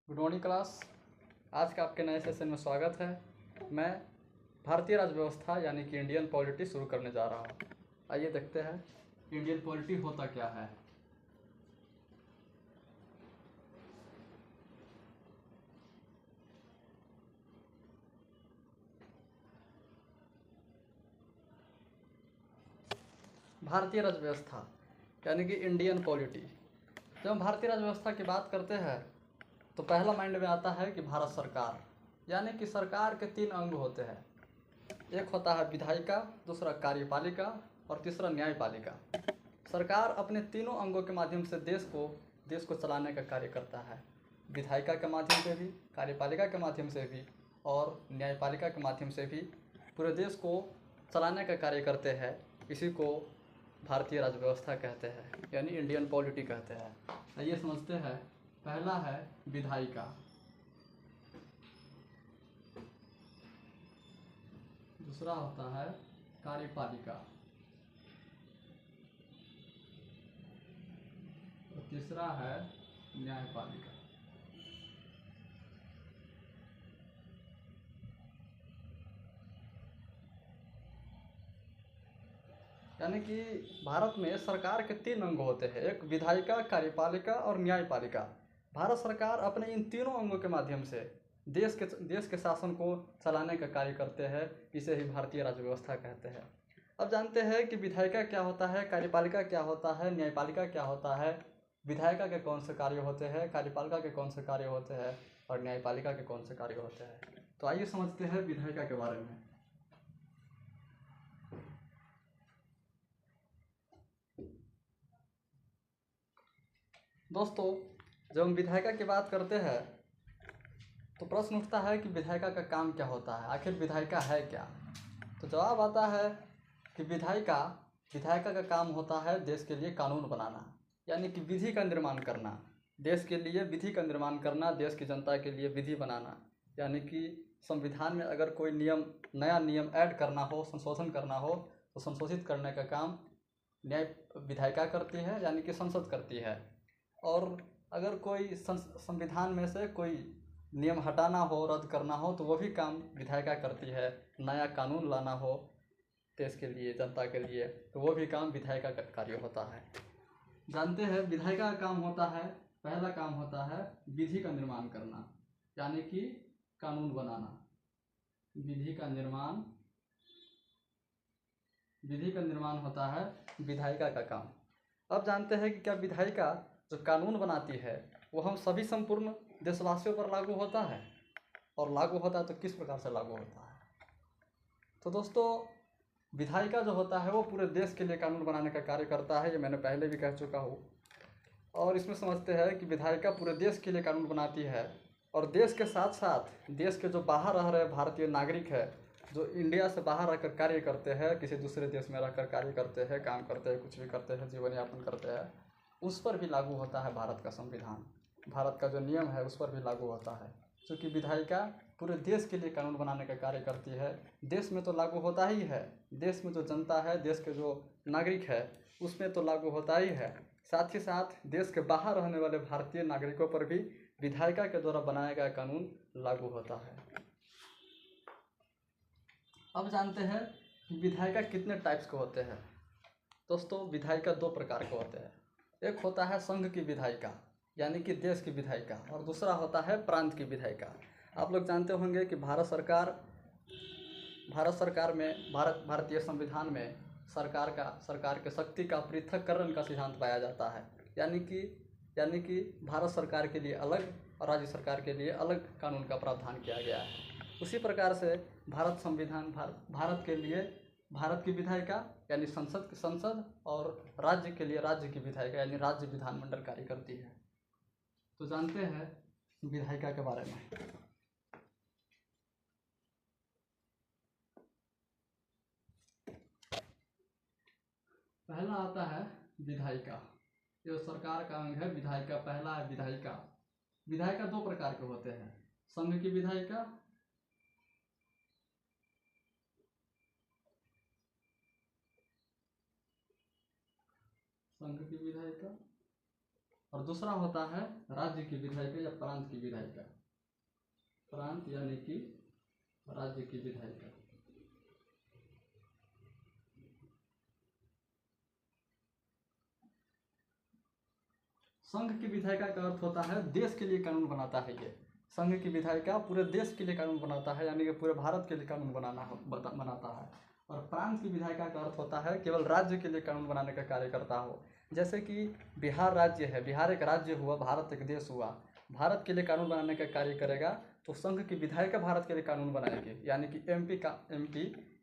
Good morning class. आज का आपके नए सेशन में स्वागत है। मैं भारतीय राज्य व्यवस्था यानी कि इंडियन पॉलिटी शुरू करने जा रहा हूँ। आइए देखते हैं इंडियन पॉलिटी होता क्या है। भारतीय राज्य व्यवस्था यानी कि इंडियन पॉलिटी। जब हम भारतीय राज्य व्यवस्था की बात करते हैं तो पहला माइंड में आता है कि भारत सरकार, यानी कि सरकार के 3 अंग होते हैं। एक होता है विधायिका, दूसरा कार्यपालिका और तीसरा न्यायपालिका। सरकार अपने तीनों अंगों के माध्यम से देश को चलाने का कार्य करता है। विधायिका के माध्यम से भी, कार्यपालिका के माध्यम से भी और न्यायपालिका के माध्यम से भी पूरे देश को चलाने का कार्य करते हैं। इसी को भारतीय राज्य व्यवस्था कहते हैं, यानी इंडियन पॉलिटी कहते हैं। आइए समझते हैं। पहला है विधायिका, दूसरा होता है कार्यपालिका और तीसरा है न्यायपालिका। यानी कि भारत में सरकार के 3 अंग होते हैं, एक विधायिका, कार्यपालिका और न्यायपालिका। भारत सरकार अपने इन तीनों अंगों के माध्यम से देश के शासन को चलाने का कार्य करते हैं। इसे ही भारतीय राज्य व्यवस्था कहते हैं। अब जानते हैं कि विधायिका क्या होता है, कार्यपालिका क्या होता है, न्यायपालिका क्या होता है। विधायिका के कौन से कार्य होते हैं, कार्यपालिका के कौन से कार्य होते हैं और न्यायपालिका के कौन से कार्य होते हैं। तो आइए समझते हैं विधायिका के बारे में। दोस्तों, जब हम विधायिका की बात करते हैं तो प्रश्न उठता है कि विधायिका का काम क्या होता है, आखिर विधायिका है क्या। तो जवाब आता है कि विधायिका का काम होता है देश के लिए कानून बनाना, यानी कि विधि का निर्माण करना। देश के लिए विधि का निर्माण करना, देश की जनता के लिए विधि बनाना। यानी कि संविधान में अगर कोई नया नियम ऐड करना हो, संशोधन करना हो, तो संशोधित करने का काम विधायिका करती है, यानी कि संसद करती है। और अगर कोई संविधान में से कोई नियम हटाना हो, रद्द करना हो, तो वो भी काम विधायिका करती है। नया कानून लाना हो देश के लिए, जनता के लिए, तो वो भी काम विधायिका का कार्य होता है। जानते हैं विधायिका का काम होता है, पहला काम होता है विधि का निर्माण करना, यानी कि कानून बनाना। विधि का निर्माण होता है विधायिका का काम। अब जानते हैं कि क्या विधायिका जो कानून बनाती है वो हम सभी संपूर्ण देशवासियों पर लागू होता है, और लागू होता है तो किस प्रकार से लागू होता है। तो दोस्तों, विधायिका जो होता है वो पूरे देश के लिए कानून बनाने का कार्य करता है। ये मैंने पहले भी कह चुका हूँ। और इसमें समझते हैं कि विधायिका पूरे देश के लिए कानून बनाती है, और देश के साथ साथ देश के जो बाहर रह रहे भारतीय नागरिक है, जो इंडिया से बाहर रहकर कार्य करते हैं, किसी दूसरे देश में रहकर कार्य करते हैं, काम करते हैं, कुछ भी करते हैं, जीवन यापन करते हैं, उस पर भी लागू होता है भारत का संविधान। भारत का जो नियम है उस पर भी लागू होता है, क्योंकि विधायिका पूरे देश के लिए कानून बनाने का कार्य करती है। देश में तो लागू होता ही है, देश में जो जनता है, देश के जो नागरिक है, उसमें तो लागू होता ही है। साथ ही साथ देश के बाहर रहने वाले भारतीय नागरिकों पर भी विधायिका के द्वारा बनाया गया कानून लागू होता है। अब जानते हैं कि विधायिका कितने टाइप्स के होते हैं। दोस्तों, विधायिका 2 प्रकार के होते हैं। एक होता है संघ की विधायिका, यानी कि देश की विधायिका, और दूसरा होता है प्रांत की विधायिका। आप लोग जानते होंगे कि भारत सरकार में, भारतीय संविधान में सरकार के शक्ति का पृथक्करण का सिद्धांत पाया जाता है। यानी कि भारत सरकार के लिए अलग और राज्य सरकार के लिए अलग कानून का प्रावधान किया गया है। उसी प्रकार से भारत के लिए भारत की विधायिका यानी संसद और राज्य के लिए राज्य की विधायिका यानी राज्य विधानमंडल कार्य करती है। तो जानते हैं विधायिका के बारे में। पहला आता है विधायिका, जो सरकार का अंग है। विधायिका पहला है विधायिका। विधायिका 2 प्रकार के होते हैं, संघ की विधायिका और दूसरा होता है राज्य की विधायिका या प्रांत की विधायिका। प्रांत यानी कि राज्य की विधायिका। संघ की विधायिका का अर्थ होता है देश के लिए कानून बनाता है। ये संघ की विधायिका पूरे देश के लिए कानून बनाता है, यानी कि पूरे भारत के लिए कानून बनाता है। और प्रांत की विधायिका का अर्थ होता है केवल राज्य के लिए कानून बनाने का कार्य करता हो। जैसे कि बिहार राज्य है, बिहार एक राज्य हुआ, भारत एक देश हुआ, भारत के लिए कानून बनाने का कार्य करेगा तो संघ की विधायिका भारत के लिए कानून बनाएगी, यानी कि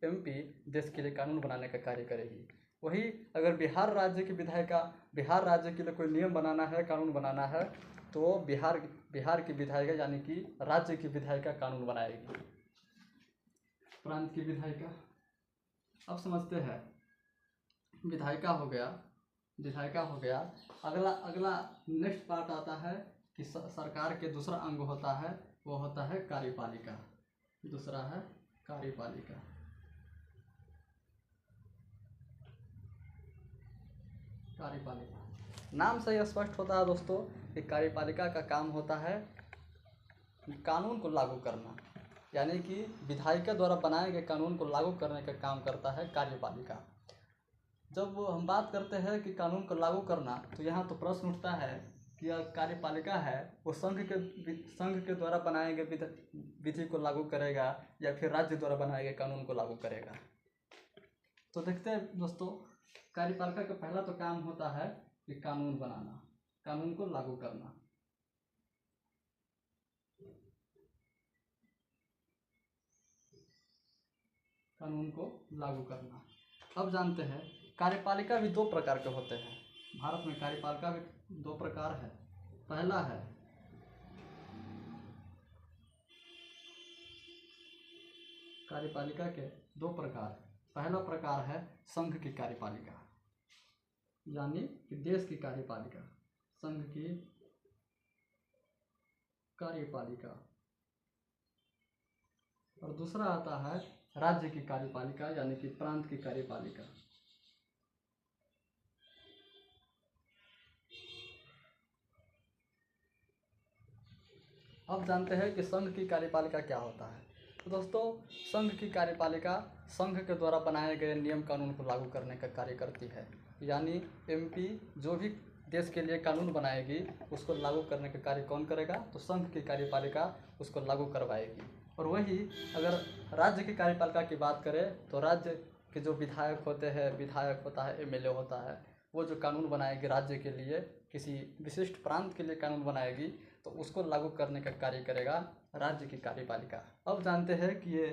एमपी देश के लिए कानून बनाने का कार्य करेगी। वही अगर बिहार राज्य की विधायिका बिहार राज्य के लिए कोई नियम बनाना है, कानून बनाना है, तो बिहार की विधायिका यानी कि राज्य की विधायिका कानून बनाएगी। प्रांत की विधायिका अब समझते हैं। विधायिका हो गया। अगला नेक्स्ट पार्ट आता है कि सरकार के दूसरा अंग होता है, वो होता है कार्यपालिका। दूसरा है कार्यपालिका। नाम से यह स्पष्ट होता है दोस्तों कि कार्यपालिका का काम होता है कानून को लागू करना, यानी कि विधायिका द्वारा बनाए गए कानून को लागू करने का काम करता है कार्यपालिका। जब हम बात करते हैं कि कानून को लागू करना, तो यहाँ तो प्रश्न उठता है कि यह कार्यपालिका है वो संघ के द्वारा बनाए गए विधि को लागू करेगा या फिर राज्य द्वारा बनाए गए कानून को लागू करेगा। तो देखते हैं दोस्तों, कार्यपालिका का पहला तो काम होता है कि कानून बनाना, कानून को लागू करना। कानून को लागू करना। अब जानते हैं कार्यपालिका भी दो प्रकार के होते हैं। भारत में कार्यपालिका भी दो प्रकार है। पहला है कार्यपालिका के दो प्रकार। पहला प्रकार है संघ की कार्यपालिका, यानी कि देश की कार्यपालिका, संघ की कार्यपालिका। और दूसरा आता है राज्य की कार्यपालिका, यानी कि प्रांत की कार्यपालिका। अब जानते हैं कि संघ की कार्यपालिका क्या होता है। तो दोस्तों, संघ की कार्यपालिका संघ के द्वारा बनाए गए नियम कानून को लागू करने का कार्य करती है, यानी एमपी जो भी देश के लिए कानून बनाएगी उसको लागू करने का कार्य कौन करेगा, तो संघ की कार्यपालिका उसको लागू करवाएगी। और वही अगर राज्य की कार्यपालिका की बात करें तो राज्य के जो विधायक होता है, एमएलए होता है, वो जो कानून बनाएगी राज्य के लिए, किसी विशिष्ट प्रांत के लिए कानून बनाएगी तो उसको लागू करने का कार्य करेगा राज्य की कार्यपालिका। अब जानते हैं कि ये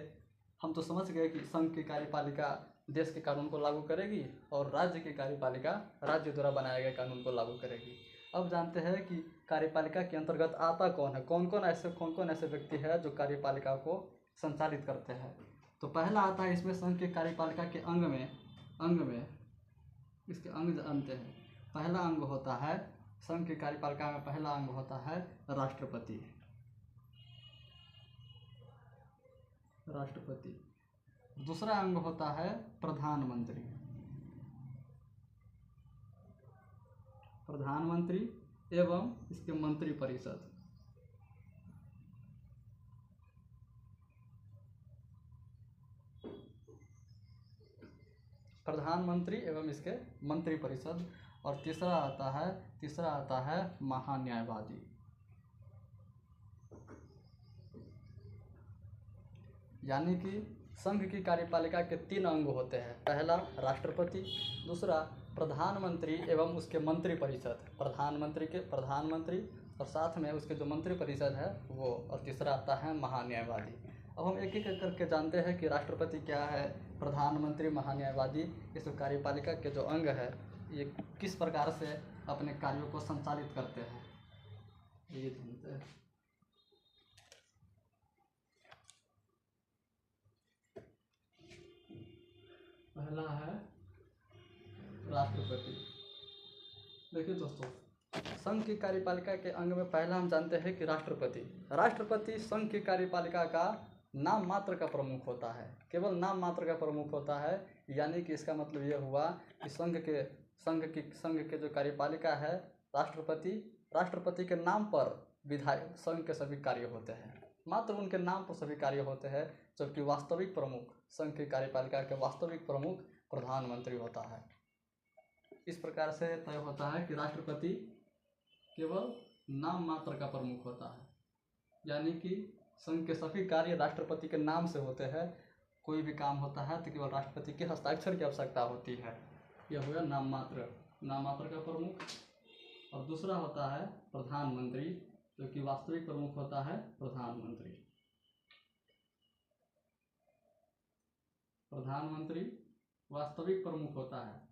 हम तो समझ गए कि संघ की कार्यपालिका देश के कानून को लागू करेगी और राज्य की कार्यपालिका राज्य द्वारा बनाए गए कानून को लागू करेगी। अब जानते हैं कि कार्यपालिका के अंतर्गत आता कौन है, कौन कौन ऐसे व्यक्ति है जो कार्यपालिका को संचालित करते हैं। तो पहला आता है इसमें संघ के कार्यपालिका के अंग में इसके अंग जानते हैं। पहला अंग होता है संघ की कार्यपालिका का पहला अंग होता है राष्ट्रपति। दूसरा अंग होता है प्रधानमंत्री एवं इसके मंत्रिपरिषद। प्रधानमंत्री एवं इसके मंत्रिपरिषद। और तीसरा आता है महान्यायवादी, यानी कि संघ की कार्यपालिका के तीन अंग होते हैं। पहला राष्ट्रपति, दूसरा प्रधानमंत्री एवं उसके मंत्रिपरिषद, प्रधानमंत्री और साथ में उसके जो मंत्रिपरिषद है वो, और तीसरा आता है महान्यायवादी। अब हम एक एक करके जानते हैं कि राष्ट्रपति क्या है, प्रधानमंत्री, महान्यायवादी, इस कार्यपालिका के जो अंग है ये किस प्रकार से अपने कार्यों को संचालित करते हैं, ये जानते हैं। पहला है राष्ट्रपति। देखिए दोस्तों, संघ की कार्यपालिका के अंग में पहला हम जानते हैं कि राष्ट्रपति संघ की कार्यपालिका का नाम मात्र का प्रमुख होता है, केवल नाम मात्र का प्रमुख होता है। यानी कि इसका मतलब ये हुआ कि संघ के जो कार्यपालिका है राष्ट्रपति राष्ट्रपति के नाम पर विधायक संघ के सभी कार्य होते हैं, मात्र उनके नाम पर सभी कार्य होते हैं, जबकि वास्तविक प्रमुख संघ की कार्यपालिका के वास्तविक प्रमुख प्रधानमंत्री होता है। इस प्रकार से तय होता है कि राष्ट्रपति केवल नाम मात्र का प्रमुख होता है, यानी कि संघ के सभी कार्य राष्ट्रपति के नाम से होते हैं। कोई भी काम होता है तो केवल राष्ट्रपति के हस्ताक्षर की आवश्यकता होती है। यह हुआ नाम मात्र का प्रमुख। और दूसरा होता है प्रधानमंत्री, जो कि वास्तविक प्रमुख होता है प्रधानमंत्री। प्रधानमंत्री वास्तविक प्रमुख होता है।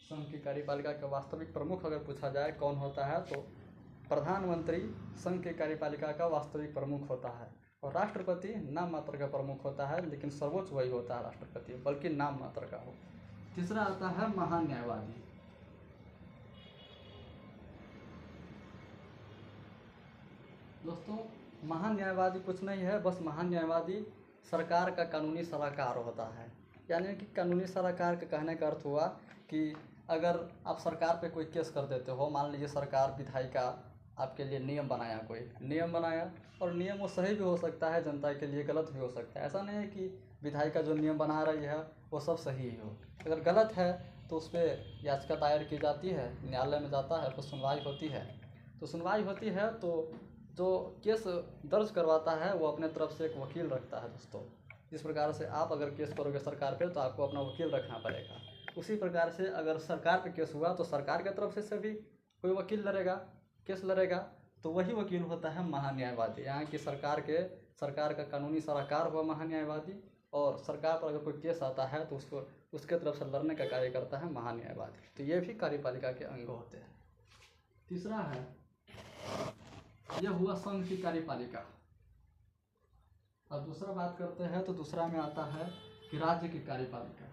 संघ की कार्यपालिका का वास्तविक प्रमुख अगर पूछा जाए कौन होता है, तो प्रधानमंत्री संघ की कार्यपालिका का वास्तविक प्रमुख होता है। और राष्ट्रपति नाम मात्र का प्रमुख होता है, लेकिन सर्वोच्च वही होता है राष्ट्रपति, बल्कि नाम मात्र का हो। तीसरा आता है महान्यायवादी। दोस्तों, महान्यायवादी कुछ नहीं है, बस महान्यायवादी सरकार का कानूनी सलाहकार होता है। यानी कि कानूनी सलाहकार के कहने का अर्थ हुआ कि अगर आप सरकार पे कोई केस कर देते हो, मान लीजिए सरकार विधायिका आपके लिए नियम बनाया, कोई नियम बनाया, और नियम वो सही भी हो सकता है, जनता के लिए गलत भी हो सकता है। ऐसा नहीं है कि विधायिका जो नियम बना रही है वो सब सही ही हो। अगर गलत है तो उस पर याचिका दायर की जाती है, न्यायालय में जाता है, फिर सुनवाई होती है। तो सुनवाई होती है तो जो केस दर्ज करवाता है वो अपने तरफ से एक वकील रखता है। दोस्तों, इस प्रकार से आप अगर केस करोगे सरकार पे तो आपको अपना वकील रखना पड़ेगा। उसी प्रकार से अगर सरकार पे केस हुआ तो सरकार की तरफ से भी कोई वकील लड़ेगा, केस लड़ेगा, तो वही वकील होता है महान्यायवादी। यहाँ की सरकार का कानूनी सलाहकार हुआ महान्यायवादी, और सरकार पर अगर कोई केस आता है तो उसको उसके तरफ से लड़ने का कार्य करता है महान्यायवादी। तो ये भी कार्यपालिका के अंग होते हैं। तीसरा है, यह हुआ संघ की कार्यपालिका। अब दूसरा बात करते हैं तो दूसरा में आता है कि राज्य की कार्यपालिका।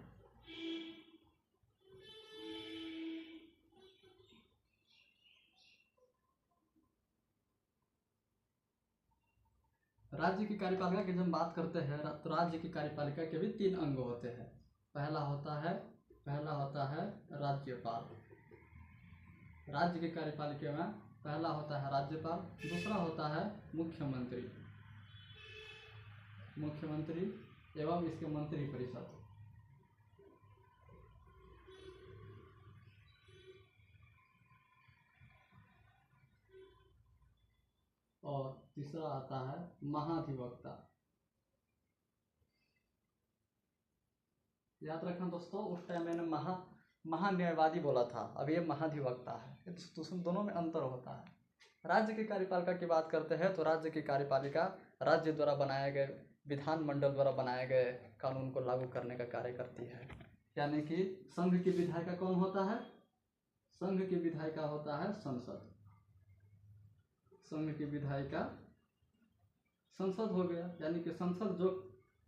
राज्य की कार्यपालिका की जब बात करते हैं तो राज्य की कार्यपालिका के भी 3 अंग होते हैं। पहला होता है राज्यपाल। राज्य की कार्यपालिका में पहला होता है राज्यपाल, दूसरा होता है मुख्यमंत्री एवं इसके मंत्री परिषद, और तीसरा आता है महाधिवक्ता। याद रखना दोस्तों, उस टाइम मैंने महान्यायवादी बोला था, अब ये महाधिवक्ता है। दोनों में अंतर होता है। राज्य की कार्यपालिका की बात करते हैं तो राज्य की कार्यपालिका राज्य द्वारा बनाए गए, विधानमंडल द्वारा बनाए गए कानून को लागू करने का कार्य करती है। यानी कि संघ की विधायिका कौन होता है? संघ की विधायिका होता है संसद। संघ की विधायिका संसद हो गया, यानी कि संसद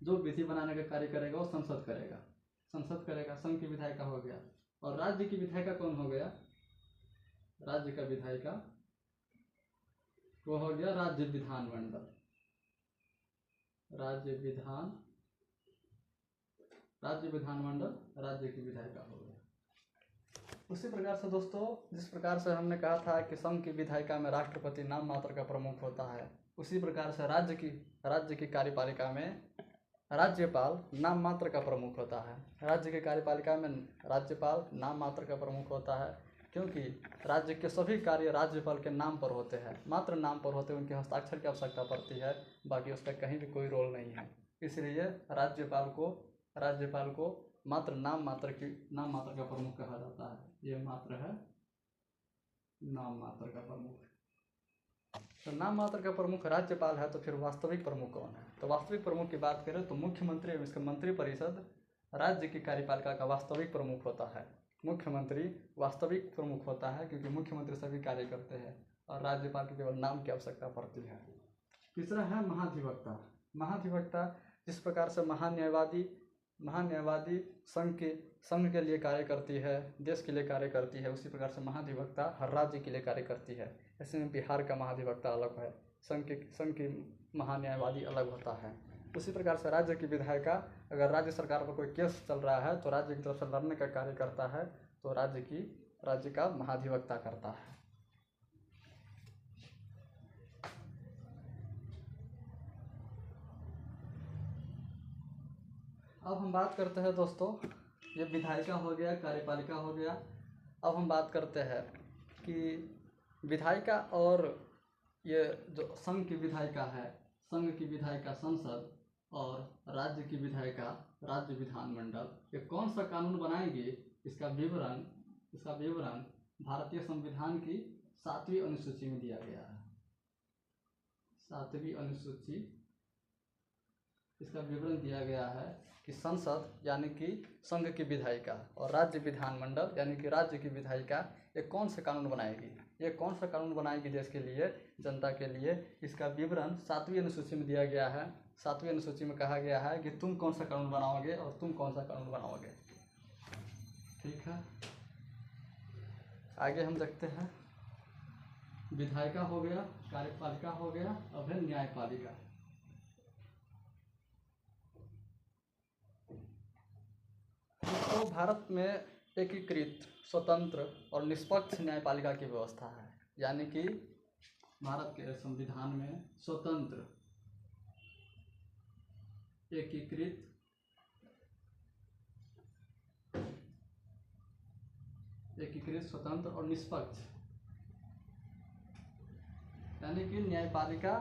जो विधि बनाने का कार्य करेगा वो संसद करेगा। संघ की विधायिका हो गया। और राज्य की विधायिका कौन हो गया? राज्य का विधायिका वो हो गया राज्य विधानमंडल। राज्य विधानमंडल राज्य की विधायिका हो गया। उसी प्रकार से दोस्तों, जिस प्रकार से हमने कहा था कि संघ की विधायिका में राष्ट्रपति नाम मात्र का प्रमुख होता है, उसी प्रकार से राज्य की कार्यपालिका में राज्यपाल नाम मात्र का प्रमुख होता है। राज्य की कार्यपालिका में राज्यपाल नाम मात्र का प्रमुख होता है, क्योंकि राज्य के सभी कार्य राज्यपाल के नाम पर होते हैं, मात्र नाम पर होते हैं, उनके हस्ताक्षर की आवश्यकता पड़ती है, बाकी उसका कहीं भी कोई रोल नहीं है। इसलिए राज्यपाल को मात्र नाम मात्र का प्रमुख कहा जाता है। ये मात्र है नाम मात्र का प्रमुख। तो नाम मात्र का प्रमुख राज्यपाल है, तो फिर वास्तविक प्रमुख कौन है? तो वास्तविक प्रमुख की बात करें तो मुख्यमंत्री एवं इसका मंत्री परिषद राज्य की कार्यपालिका का वास्तविक प्रमुख होता है। मुख्यमंत्री वास्तविक प्रमुख होता है, क्योंकि मुख्यमंत्री सभी कार्य करते हैं और राज्यपाल को केवल नाम की आवश्यकता पड़ती है। तीसरा है महाधिवक्ता। जिस प्रकार से महान्यायवादी संघ के लिए कार्य करती है, देश के लिए कार्य करती है, उसी प्रकार से महाधिवक्ता हर राज्य के लिए कार्य करती है। ऐसे में बिहार का महाधिवक्ता अलग है, संघ की महान्यायवादी अलग होता है। उसी प्रकार से राज्य की विधायिका अगर राज्य सरकार पर कोई केस चल रहा है तो राज्य की तरफ से लड़ने का कार्य करता है, तो राज्य का महाधिवक्ता करता है। अब हम बात करते हैं दोस्तों, ये विधायिका हो गया, कार्यपालिका हो गया। अब हम बात करते हैं कि विधायिका और ये जो संघ की विधायिका है, संघ की विधायिका संसद और राज्य की विधायिका राज्य विधानमंडल, ये कौन सा कानून बनाएंगे, इसका विवरण भारतीय संविधान की 7वीं अनुसूची में दिया गया है। 7वीं अनुसूची, इसका विवरण दिया गया है कि संसद यानी कि संघ की विधायिका और राज्य विधानमंडल यानी कि राज्य की विधायिका ये कौन से कानून बनाएगी, ये कौन सा कानून बनाएगी देश के लिए, जनता के लिए। इसका विवरण 7वीं अनुसूची में दिया गया है। 7वीं अनुसूची में कहा गया है कि तुम कौन सा कानून बनाओगे और तुम कौन सा कानून बनाओगे। ठीक है, आगे हम देखते हैं। विधायिका हो गया, कार्यपालिका हो गया, अब है न्यायपालिका। तो भारत में एकीकृत, स्वतंत्र और निष्पक्ष न्यायपालिका की व्यवस्था है। यानी कि भारत के संविधान में स्वतंत्र, एकीकृत, स्वतंत्र और निष्पक्ष, यानी कि न्यायपालिका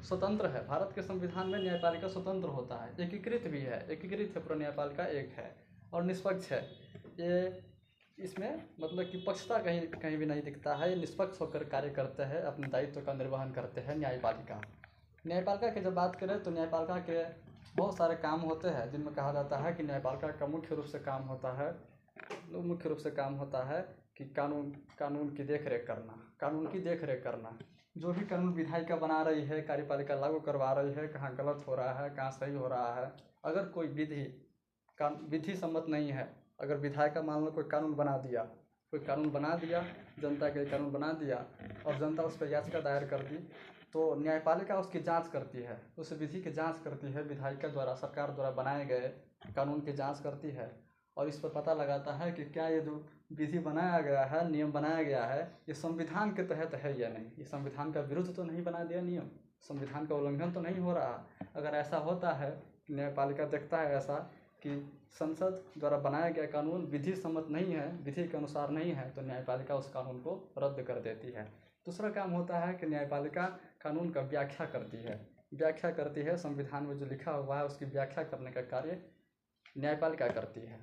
स्वतंत्र है। भारत के संविधान में न्यायपालिका स्वतंत्र होता है, एकीकृत भी है, एकीकृत है, पूरा न्यायपालिका एक है और निष्पक्ष है। ये इसमें मतलब कि पक्षता कहीं भी नहीं दिखता है। ये निष्पक्ष होकर कार्य करते हैं, अपने दायित्व का निर्वहन करते हैं न्यायपालिका की जब बात करें तो न्यायपालिका के बहुत सारे काम होते हैं, जिनमें कहा जाता है कि न्यायपालिका का मुख्य रूप से काम होता है कि कानून की देखरेख करना। जो भी कानून विधायिका बना रही है, कार्यपालिका लागू करवा रही है, कहाँ गलत हो रहा है, कहाँ सही हो रहा है। अगर कोई विधि सम्मत नहीं है, अगर विधायिका मान लो कोई कानून बना दिया, जनता के कानून बना दिया और जनता उस पर याचिका दायर कर दी, तो न्यायपालिका उसकी जांच करती है, उस विधि की जांच करती है। विधायिका द्वारा, सरकार द्वारा बनाए गए कानून की जांच करती है और इस पर पता लगाता है कि क्या ये जो विधि बनाया गया है, नियम बनाया गया है, ये संविधान के तहत है या नहीं, ये संविधान का विरुद्ध तो नहीं बना दिया नियम, संविधान का उल्लंघन तो नहीं हो रहा। अगर ऐसा होता है, न्यायपालिका देखता है ऐसा कि संसद द्वारा बनाया गया कानून विधि सम्मत नहीं है, विधि के अनुसार नहीं है, तो न्यायपालिका उस कानून को रद्द कर देती है। दूसरा काम होता है कि न्यायपालिका कानून का व्याख्या करती है। संविधान में जो लिखा हुआ है उसकी व्याख्या करने का कार्य न्यायपालिका करती है।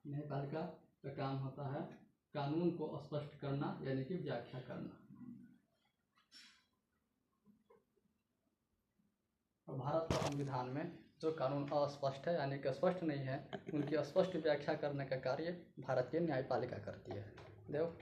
न्यायपालिका का काम होता है कानून को स्पष्ट करना, यानी कि व्याख्या करना। और भारत के संविधान में जो कानून अस्पष्ट है, यानी कि स्पष्ट नहीं है, उनकी स्पष्ट व्याख्या करने का कार्य भारतीय न्यायपालिका करती है। देव